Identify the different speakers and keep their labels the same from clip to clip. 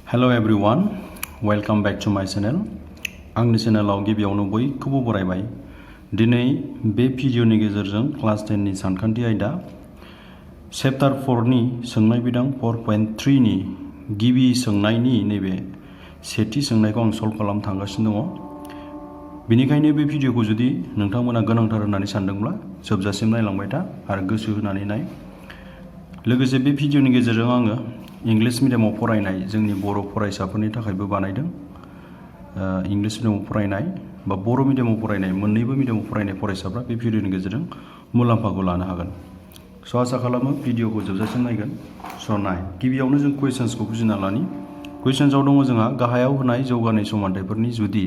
Speaker 1: Hello everyone, welcome back to my channel. आंनि चेनेलाव गिबियावनो बयखौबो बरायबाय। दिनै बे भिडिअनि गेजेरजों क्लास 10 नि सानखान्थि आयदा चैप्टार 4 नि सोंनाय बिदां 4.3 नि गिबि सोंनायनि नैबे सेथि सोंनायखौ आं सल्व खालामनो थांगासिनो दङ। बेनिखायनो बे भिडिअखौ जुदि नोंथांमोना गोनांथार होननानै सानदोंब्ला जोबजासिम नायलांबाय था आरो गोसो होनानै नाय। लोगोसे बे भिडिअनि गेजेरजों आङो इंलिश मिडियामाव फरायनाय जोंनि बर' फरायसाफोरनि थाखायबो बानायदों। इंलिश मिडियामाव फरायनाय बा बर' मिडियामाव फरायनाय मोन्नैबो मिडियामाव फरायनाय फरायसाफ्रा बे भिडिअनि गेजेरजों मुलाम्फाखौ लानो हागोन। स' आसा खालामो भिडिअखौ जोबजासिम नायगोन। स' नाय गिबियावनो जों कुइसन्सखौ बुजिना लानि। कुइसन्सआव दङ जोंहा गाहायाव होनाय जौगानाय समानथायफोरनि जुदि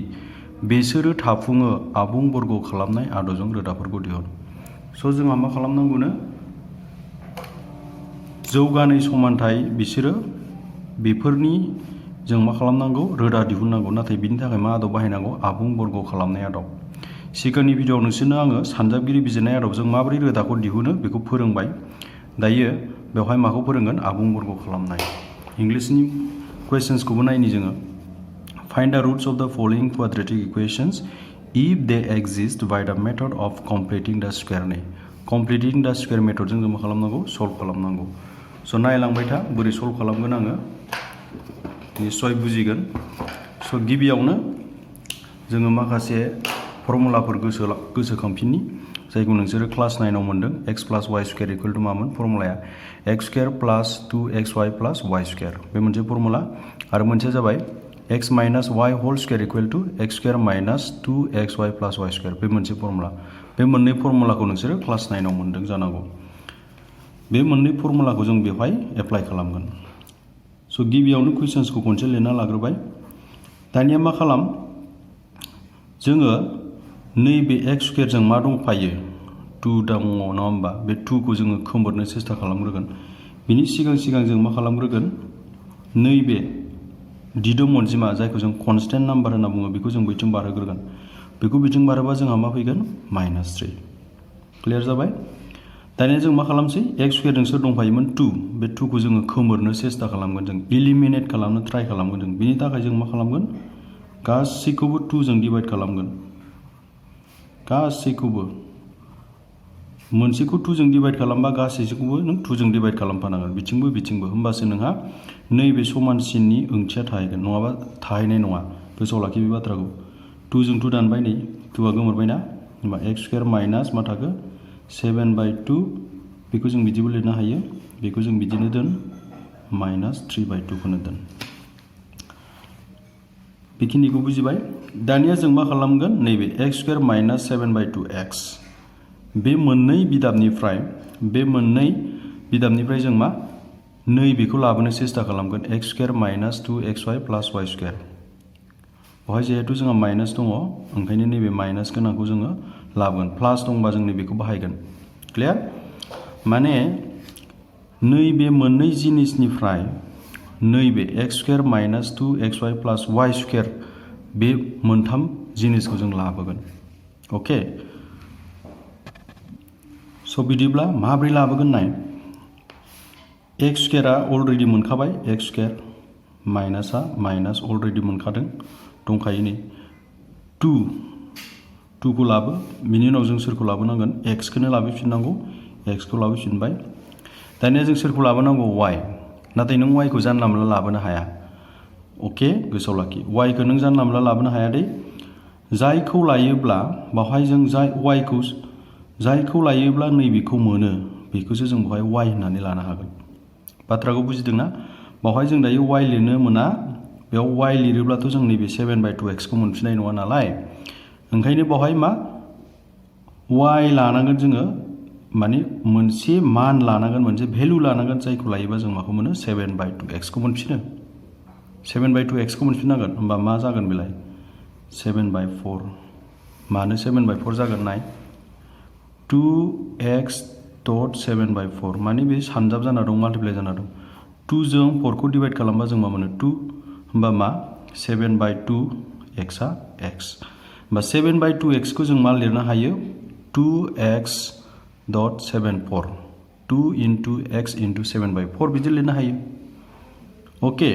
Speaker 1: बेसोरो थाफुङो आबुं बर्ग खालामनाय आदबजों रोदाफोरखौ दिहुन। स' जोंहा मा खालामनांगौनो जौगानाय समानथाय बिसोरो बेफोरनि जों मा खालामनांगौ रोदा दिहुननांगौ। नाथाय बिनि थाखाय मा आदब बाहायनांगौ आबुं बर्ग खालामनाय आदब। सिगांनि भिडिअआव नोंसोरनो आङो सानजाबगिरि बिजिरनाय आदबजों माबोरै रोदाखौ दिहुनो बेखौ फोरोंबाय। दायो बेवहाय माखौ फोरोंगोन आबुं बर्ग खालामनाय। इंलिशनि कुइसन्सखौबो नायनि जोङो। फाइन्ड द रुट्स अफ द following quadratic equations if they exist by the method of कमप्लिटिंग द स्क्वायर। नै कमप्लिटिंग द स्क्वायर मेथडजों जों मा खालामनांगौ सल्व खालामनांगौ। स' नायलांबाय था बोरै सल्व खालामगोन आङो निस्सय बुजिगोन। स' गिबियावनो जोङो माखासे फर्मुलाफोर गोसोखांफिननि जायखौ नोंसोरो क्लास 9 आव मोन्दों। x plus y square equal to मामोन फर्मुलाया x square plus 2xy plus y square बे मोनसे फर्मुला। आरो मोनसेया जाबाय x minus y whole square equal to x square minus 2xy plus y square बे मोनसे फर्मुला। बे मोननै फर्मुलाखौ नोंसोरो क्लास 9 आव मोन्दों जानांगौ। बे मोननै फर्मुलाखौ जों बेवहाय एप्लाइ खालामगोन। स' गिबियावनो कुइसन्सखौ खनसे लिरना लाग्रोबाय। दानिया मा खालाम जोङो नैबे एक्स स्क्वायरजों मा दंफायो 2 दङ नङा होमबा। बे 2 खौ जोङो खोमोरनो सेस्था खालामग्रोगोन। बिनि सिगां जों मा खालामग्रोगोन नैबे दिदोम अनजिमा जायखौ जों कनस्टेन्ट नाम्बार होनना बुङो बेखौ जों बैथिं बारहोग्रोगोन। बेखौ बिथिं बारहोबा जोंहा मा फैगोन -3। क्लियार जाबाय। दानिया जों मा खालामसै एक्स स्क्वायरजों सोर दंफायोमोन 2 बे 2 खौ जोङो खोमोरनो सेस्था खालामगोन। जों इलिमिनेट खालामनो ट्राइ खालामगोन। जों बिनि थाखाय जों मा खालामगोन गासैखौबो 2 जों डिभाइड खालामगोन। गासैखौबो मोनसेखौ 2 जों डिभाइड खालामबा गासैखौबो नों 2 जों डिभाइड खालामफानांगोन बिथिंबो होमबासो नोंहा नैबे समानसिननि ओंथिया थाहैगोन नङाबा थाहैनाय नङा। गोसोआव लाखि बे बाथ्राखौ। 2 जों 2 दानबाय नै 2 आ गोमोरबायना होमबा एक्स स्क्वायर माइनास मा थाखो 7/2 बेखौ जों बिदिबो लिरनो हायो। बेखौ जों बिदिनो दोन -3/2 खौनो दोन। बेखिनिखौ बुजिबाय। दानिया जों मा खालामगोन नैबे एक्स स्क्वायर माइनास 7/2x बे मोननै बिदाबनिफ्राय जों मा नैबेखौ लाबोनो सेस्था खालामगोन एक्स square minus 2xy plus y square. बेवहाय जिहेतु जोंहा माइनास दङ ओंखायनो नैबे माइनास गोनांखौ जोङो लाबोगोन। प्लास दंबा जों नैबेखौ बाहायगोन। क्लियार माने नैबे मोननै जिनिसनिफ्राय नैबे एक्स square minus 2xy plus y square बे मोनथाम जिनिसखौ जों लाबोगोन। अके स' बिदिब्ला माब्रै लाबोगोन नाय एक्स स्क्वायरआ अलरेडि मोनखाबाय एक्स स्क्वायर माइनासआ माइनास अलरेडि मोनखादों दंखायो नै 2 खौ लाबो। बिनि उनाव जों सोरखौ लाबोनांगोन एक्सखौनो लाबोफिननांगौ। एक्सखौ लाबोफिनबाय। दानिया जों सोरखौ लाबोनांगौ वाइ। नाथाय नों वाइखौ जानला मोनला लाबोनो हाया। अके गोसोआव लाखि वाइखौ नों जानला मोनला लाबोनो हाया दे। जायखौ लायोब्ला बावहाय जों जायखौ लायोब्ला नैबेखौ मोनो बेखौसो जों बेवहाय वाइ होननानै लानो हागोन। बाथ्राखौ बुजिदोंना। बावहाय जों दायो वाइ लिरनो मोना। बेयाव वाइ लिरोब्लाथ' जों नैबे 7/2x खौ मोनफिननाय नङा नालाय ओंखायनो बावहाय मा वाइ लानांगोन जोङो माने मोनसे मान लानांगोन मोनसे भेलु लानांगोन जायखौ लायोबा जों माखौ मोनो 7/2x खौ मोनफिनो। 7/2x खौ मोनफिननांगोन होमबा मा जागोन बेलाय 7/4। मानो 7/4 जागोन नाय 2x dot 7/4 माने बे सानजाब जाना दं माल्टिप्लाइ जाना दं। 2 जों 4 खौ डिभाइड खालामबा जों मा मोनो 2 होमबा मा 7/2x आ x होमबा 7/2x खौ जों मा लिरनो हायो 2x dot 7/4 2 into x into 7/4 बिदि लिरनो हायो। अके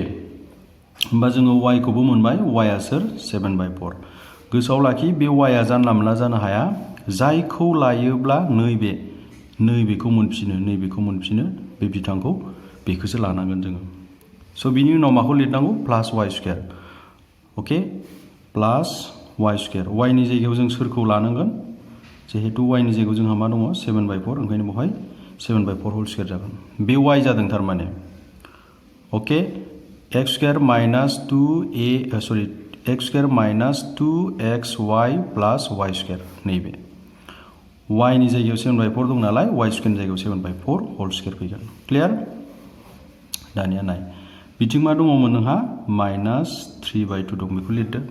Speaker 1: होमबा जोङो y खौबो मोनबाय y आ सोर 7/4 गोसोआव लाखि बे y आ जानला मोनला जानो हाया जायखौ लायोब्ला नैबेखौ मोनफिनो बे बिथांखौ बेखौसो लानांगोन जोङो स' बिनि उनाव माखौ लिरनांगौ प्लास y स्क्वायर अके प्लास y स्क्वायर y नि जायगायाव जों सोरखौ लानांगोन जिहेतु y नि जायगायाव जोंहा मा दङ 7/4 ओंखायनो बेवहाय 7/4 होल स्क्वायर जागोन बे y जादों थारमाने अके x square minus 2x square minus 2xy plus y square नैबे y नि जायगायाव 7/4 दं नालाय y स्क्वायर नि जायगायाव 7/4 होल स्क्वायर फैगोन क्लियार दानिया नाय बिथिं मा दङमोन नोंहा माइनास 3/2 दं बेखौ लिरदो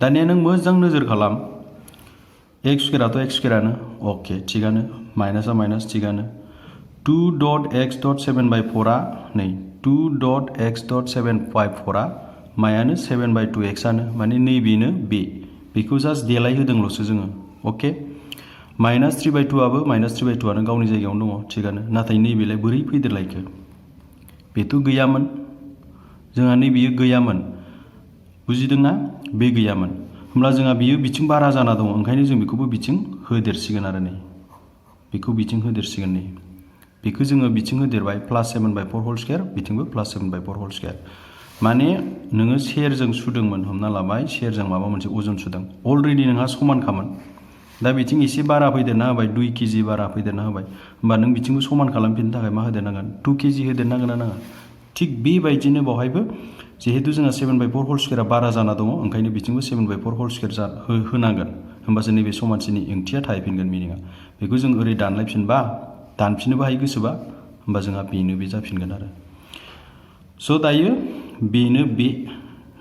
Speaker 1: दानिया नों मोजां नोजोर खालाम x स्क्वायराथ' x स्क्वायरानो अके थिगानो माइनासा माइनास थिगानो 2.x.7/4 आ नै 2.x.7/4 आ मायानो 7/2x आनो माने नैबेनो बेखौ जास्ट देलाय होदोंल'सो जोङो अके माइनास 3/2 आबो माइनास 3/2 आनो गावनि जायगायावनो दङ थिगानो नाथाय नैबेलाय बोरै फैदेरलायखो बेथ' गैयामोन जोंहा नैबेयो गैयामोन बुजिदोंना बे गैयामोन होमब्ला जोंहा बियो बिथिं बारा जाना दङ ओंखायनो जों बेखौबो बिथिं होदेरसिगोन आरो नै बेखौ बिथिं होदेरसिगोन नै बेखौ जोङो बिथिं होदेरबाय प्लास 7/4 होल स्क्वायर बिथिंबो प्लास 7/4 होल स्क्वायर माने नोङो सेरजों सुदोंमोन हमना लाबाय सेरजों माबा मोनसे अजन सुदों अलरेडि नोंहा समानखामोन दा बिथिं एसे बारा फैदेरना होबाय 2 केजि बारा फैदेरना होबाय होमबा नों बिथिंबो समान खालामफिननो थाखाय मा होदेरनांगोन 2 केजि होदेरनांगोन ना नाङा थिग बेबायदिनो बेवहायबो जिहेतु जोंहा 7/4 होल स्क्वायरा बारा जाना दङ ओंखायनो बिथिंबो 7/4 होल स्क्वायर होनांगोन होमबासो नैबे समानसिनि ओंथिया थाहैफिनगोन मिनिङा बेखौ जों ओरै दानलायफिनबा दानफिननोबो हायो गोसोबा होमबा जोंहा बेनो बे जाफिनगोन आरो स' दायो बेनो बे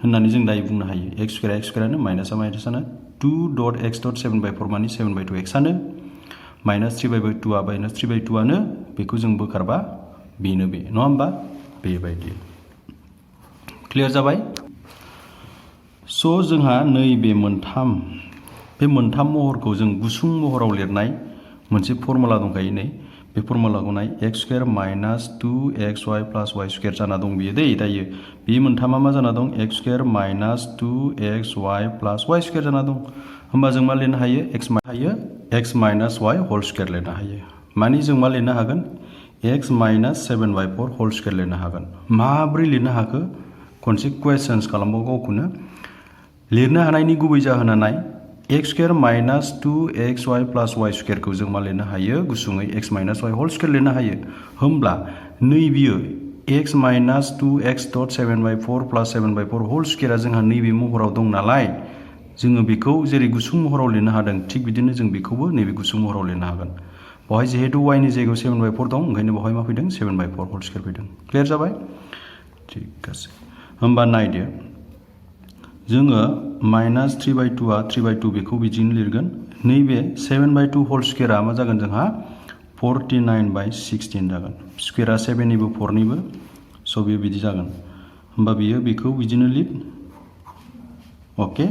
Speaker 1: होननानै जों दायो बुंनो हायो x स्क्वायरानो माइनासा माइनासानो 2.x.7/4 माने 7/2x आनो माइनास 3/2 आ माइनास 3/2 आनो बेखौ जों बोखारबा बेनो बे नङा होमबा बेबायदि क्लियार जाबाय स' जोंहा नैबे बे मोनथाम महरखौ जों गुसुं महराव लिरनाय मोनसे फर्मुला दंखायो नै बे फर्मुलाखौ नाय x square minus 2xy plus y square जाना दं बियो दै दायो बे मोनथामा मा जाना दं x square minus 2xy plus y square जाना दं होमबा जों मा लिरनो हायो x minus y whole square लिरनो हायो माने जों मा लिरनो हागोन x माइनास 7/4 होल स्क्वायर लिरनो हागोन माब्रै लिरनो हाखो खनसे कुवेश्चन्स खालामबाव गावखौनो लिरनो हानायनि गुबै जाहोना नाय x square minus 2xy plus y स्क्वायरखौ जों मा लिरनो हायो गुसुङै x minus y whole square लिरनो हायो होमब्ला नैबियो x minus 2x.7/4 plus 7/4 whole स्क्वायरा जोंहा नैबे महराव दं नालाय जोङो बेखौ जेरै गुसुं महराव लिरनो हादों थिग बिदिनो जों बेखौबो नैबे गुसुं महराव लिरनो हागोन बेवहाय जिहेतु y नि जायगायाव 7/4 दं ओंखायनो बेवहाय मा फैदों 7/4 होल स्क्वायर फैदों क्लियार जाबाय ठीक আছে होमबा नायदो जोङो माइनास 3/2 आ 3/2 बेखौ बिदिनो लिरगोन नैबे 7/2 होल स्क्वायरा मा जागोन जोंहा 49/16 जागोन स्क्वायरा 7 निबो 4 निबो स' बेयो बिदि जागोन होमबा बियो बेखौ बिदिनो लिर अके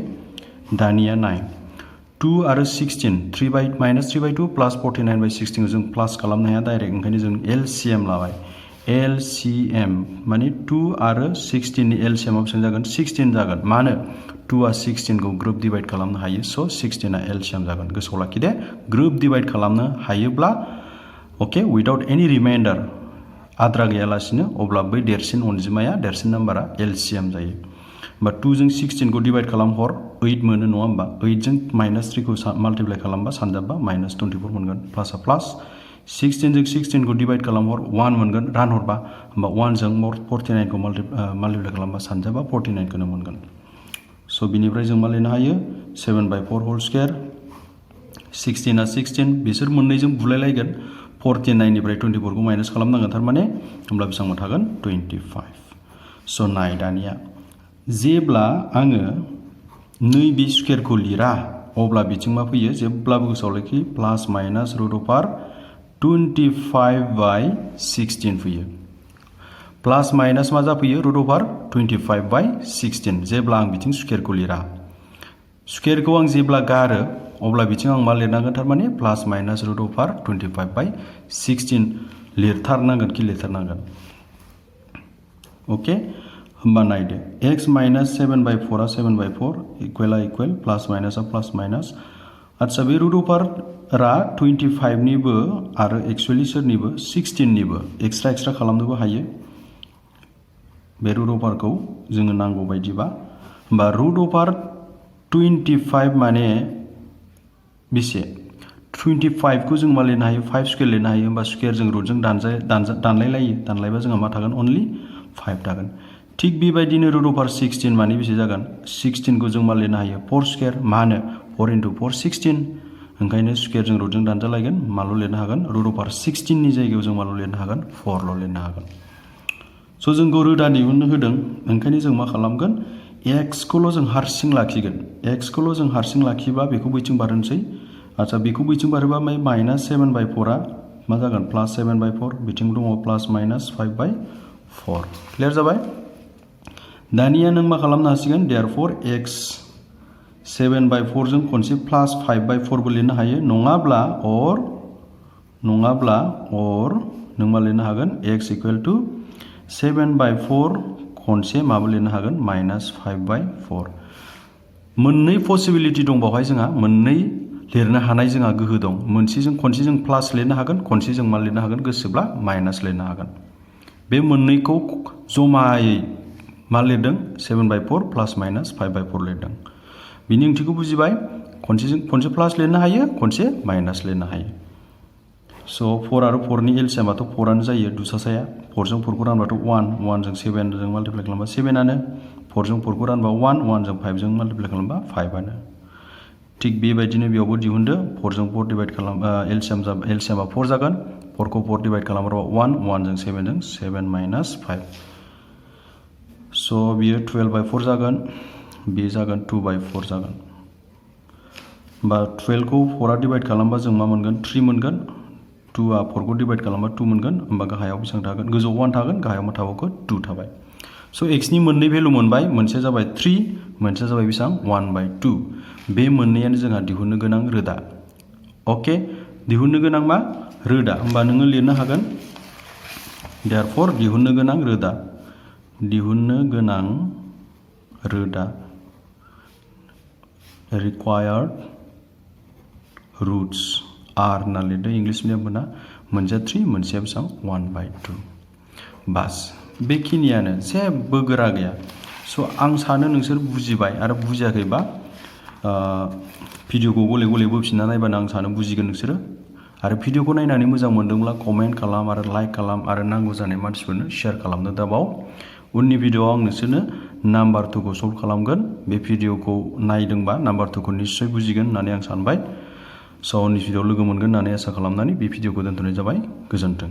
Speaker 1: दानिया नाय 2 आरो 16 माइनास 3/2 प्लास 49/16 जों प्लास खालामनो हाया डाइरेक्ट ओंखायनो जों LCM लाबाय LCM माने 2 आरो 16 नि LCM आ बेसेबां जागोन 16 जागोन मानो 2 आ 16 खौ ग्रुप डिवाइड खालामनो हायो स' 16 आ LCM जागोन गोसोआव लाखि दे ग्रुप डिवाइड खालामनो हायोब्ला अके उइदाउट एनि रिमाइन्डार आद्रा गैयालासिनो अब्ला बै देरसिन अनजिमाया देरसिन नाम्बारा LCM जायो होमबा 2 जों 16 खौ डिवाइड खालाम हर 8 मोनो नङा होमबा 8 जों माइनास 3 खौ माल्टिप्लाइ खालामबा सानजाबा माइनास 24 मोनगोन प्लासआ प्लास 16 जों 16 खौ डिवाइड खालामहर 1 मोनगोन रानहरबा होमबा 1 जों 49 खौ माल्टिप्लाइ खालामबा सानजाबा 49 खौनो मोनगोन स' बिनिफ्राय जों मा लिरनो हायो 7/4 होल स्क्वायर 16 आ 16 बिसोर मोननैजों बुलायलायगोन 49 निफ्राय 24 खौ माइनास खालामनांगोन थारमाने होमब्ला बेसेबां थागोन 25 स' नाय दानिया जेब्ला आङो नैबे स्क्वायरखौ लिरा अब्ला बिथिं मा फैयो जेब्लाबो गोसोआव लाखि प्लास माइनास रुट अभार 25/16 फैयो प्लास माइनास मा जाफैयो रुट अभार 25/16 जेब्ला आं बिथिं स्क्वायरखौ लिरा स्क्वायरखौ आं जेब्ला गारो अब्ला बिथिं आं मा लिरनांगोन थारमाने प्लास माइनास रुट अभार 25/16 लिरथारनांगोन अके होमबा नायदो x माइनास 7/4 7/4 इक्वेला इक्वेल प्लास माइनासा प्लास माइनास आच्छा बे रुट अभारआ 25 निबो आरो एक्चुअली सोरनिबो 16 निबो एक्सट्रा खालामनोबो हायो बे रुट अभारखौ जोङो नांगौ बायदिबा होमबा रुट अभार 25 माने बेसे 25 को जों मा लिरनो हायो 5 स्क्वायर लिरनो हायो होमबा स्क्वायर जों रुटजों दानलायलायो दानलायबा जोंहा मा थागोन अनलि 5 थागोन थिग बेबायदिनो रुट अभार 16 माने बेसे जागोन 16 को जों मा लिरनो हायो 4 स्क्वायर मानो 4 into 4 16 ओंखायनो स्क्वायर जों रुटजों दानजालायगोन माल' लिरनो हागोन रुट अभार 16 नि जायगायाव जों माल' लिरनो हागोन 4 ल' लिरनो हागोन स' जोंखौ रोदा दिहुननो होदों ओंखायनो जों मा खालामगोन x खौल' जों हारसिं लाखिगोन x खौल' जों हारसिं लाखिबा बेखौ बैथिं बारहोनोसै आच्छा बेखौ बैथिं बारहोबा माइनास 7/4 मा जागोन प्लास 7/4 बिथिं दङ प्लास माइनास 5/4 क्लियार जाबाय दानिया नों मा खालामनो हासिगोन देयरफर x 7/4 जों खनसे प्लास 5/4 बो लिरनो हायो नङाब्ला नों मा लिरनो हागोन x इक्वल टु 7/4 खनसे माबो लिरनो हागोन माइनास 5/4 मोननै पसिबिलिटि दं बावहाय जोंहा मोननै लिरनो हानाय जोंहा गोहो दं खनसे जों प्लास लिरनो हागोन खनसे जों मा लिरनो हागोन गोसोब्ला माइनास लिरनो हागोन बे मोननैखौ जमायै मा लिरदों 7/4 प्लास माइनास 5/4 लिरदों बिनि ओंथिखौ बुजिबाय खनसे प्लास लिरनो हायो खनसे माइनास लिरनो हायो स' 4 आरो 4 नि एलसिएमाथ' 4 आनो जायो दुसासाया 4 जों 4 खौ रानबाथ' 1 1 जों 7 जों माल्टिप्लाइ खालामबा 7 आनो 4 जों 4 खौ रानबा 1 1 जों 5 जों माल्टिप्लाइ खालामबा 5 आनो थिग बेबायदिनो बेयावबो दिहुनदो 4 जों 4 डिवाइड खालाम एलसिएमा 4 जागोन 4 खौ 4 डिवाइड खालामबा 1 1 जों 7 जों 7 माइनास 5 स' बियो 12/4 जागोन बे जागोन 2/4 जागोन होमबा 12 खौ 4 आ डिवाइड खालामबा जों मा मोनगोन 3 मोनगोन 2 आ 4 खौ डिवाइड खालामबा 2 मोनगोन होमबा गाहायाव बेसेबां थागोन गोजौआव 1 थागोन गाहायाव मा थाबावगोन 2 थाबाय स' x नि मोननै भेलु मोनबाय मोनसेया जाबाय 3 मोनसेया जाबाय बेसेबां 1/2 बे मोननैयानो जोंहा दिहुननो गोनां रोदा अके दिहुननो गोनां मा रोदा होमबा नोङो लिरनो हागोन देयरफर दिहुननो गोनां रोदा required roots R होनना लिरदों इंलिश मिडियामफोरना मोनसेया 3 मोनसेया बेसेबां 1/2 बास बेखिनियानो जेबो गोरा गैया स' आं सानो नोंसोर बुजिबाय आरो बुजियाखैबा भिडिअखौ गले गले बोफिनना नायबानो आं सानो बुजिगोन नोंसोरो आरो भिडिअखौ नायनानै मोजां मोनदोंब्ला कमेन्ट खालाम आरो लाइक खालाम आरो नांगौ जानाय मानसिफोरनो शेयार खालामनो दाबाव उननि भिडिअआव आं नोंसोरनो नाम्बार 2 खौ सल्भ खालामगोन बे भिडिअखौ नायदोंबा नाम्बार 2 खौ निश्चय बुजिगोन होननानै आं सानबाय स' उननि भिडिअआव लोगो मोनगोन होननानै आसा खालामनानै बे भिडिअखौ दोनथ'नाय जाबाय गोजोन्थों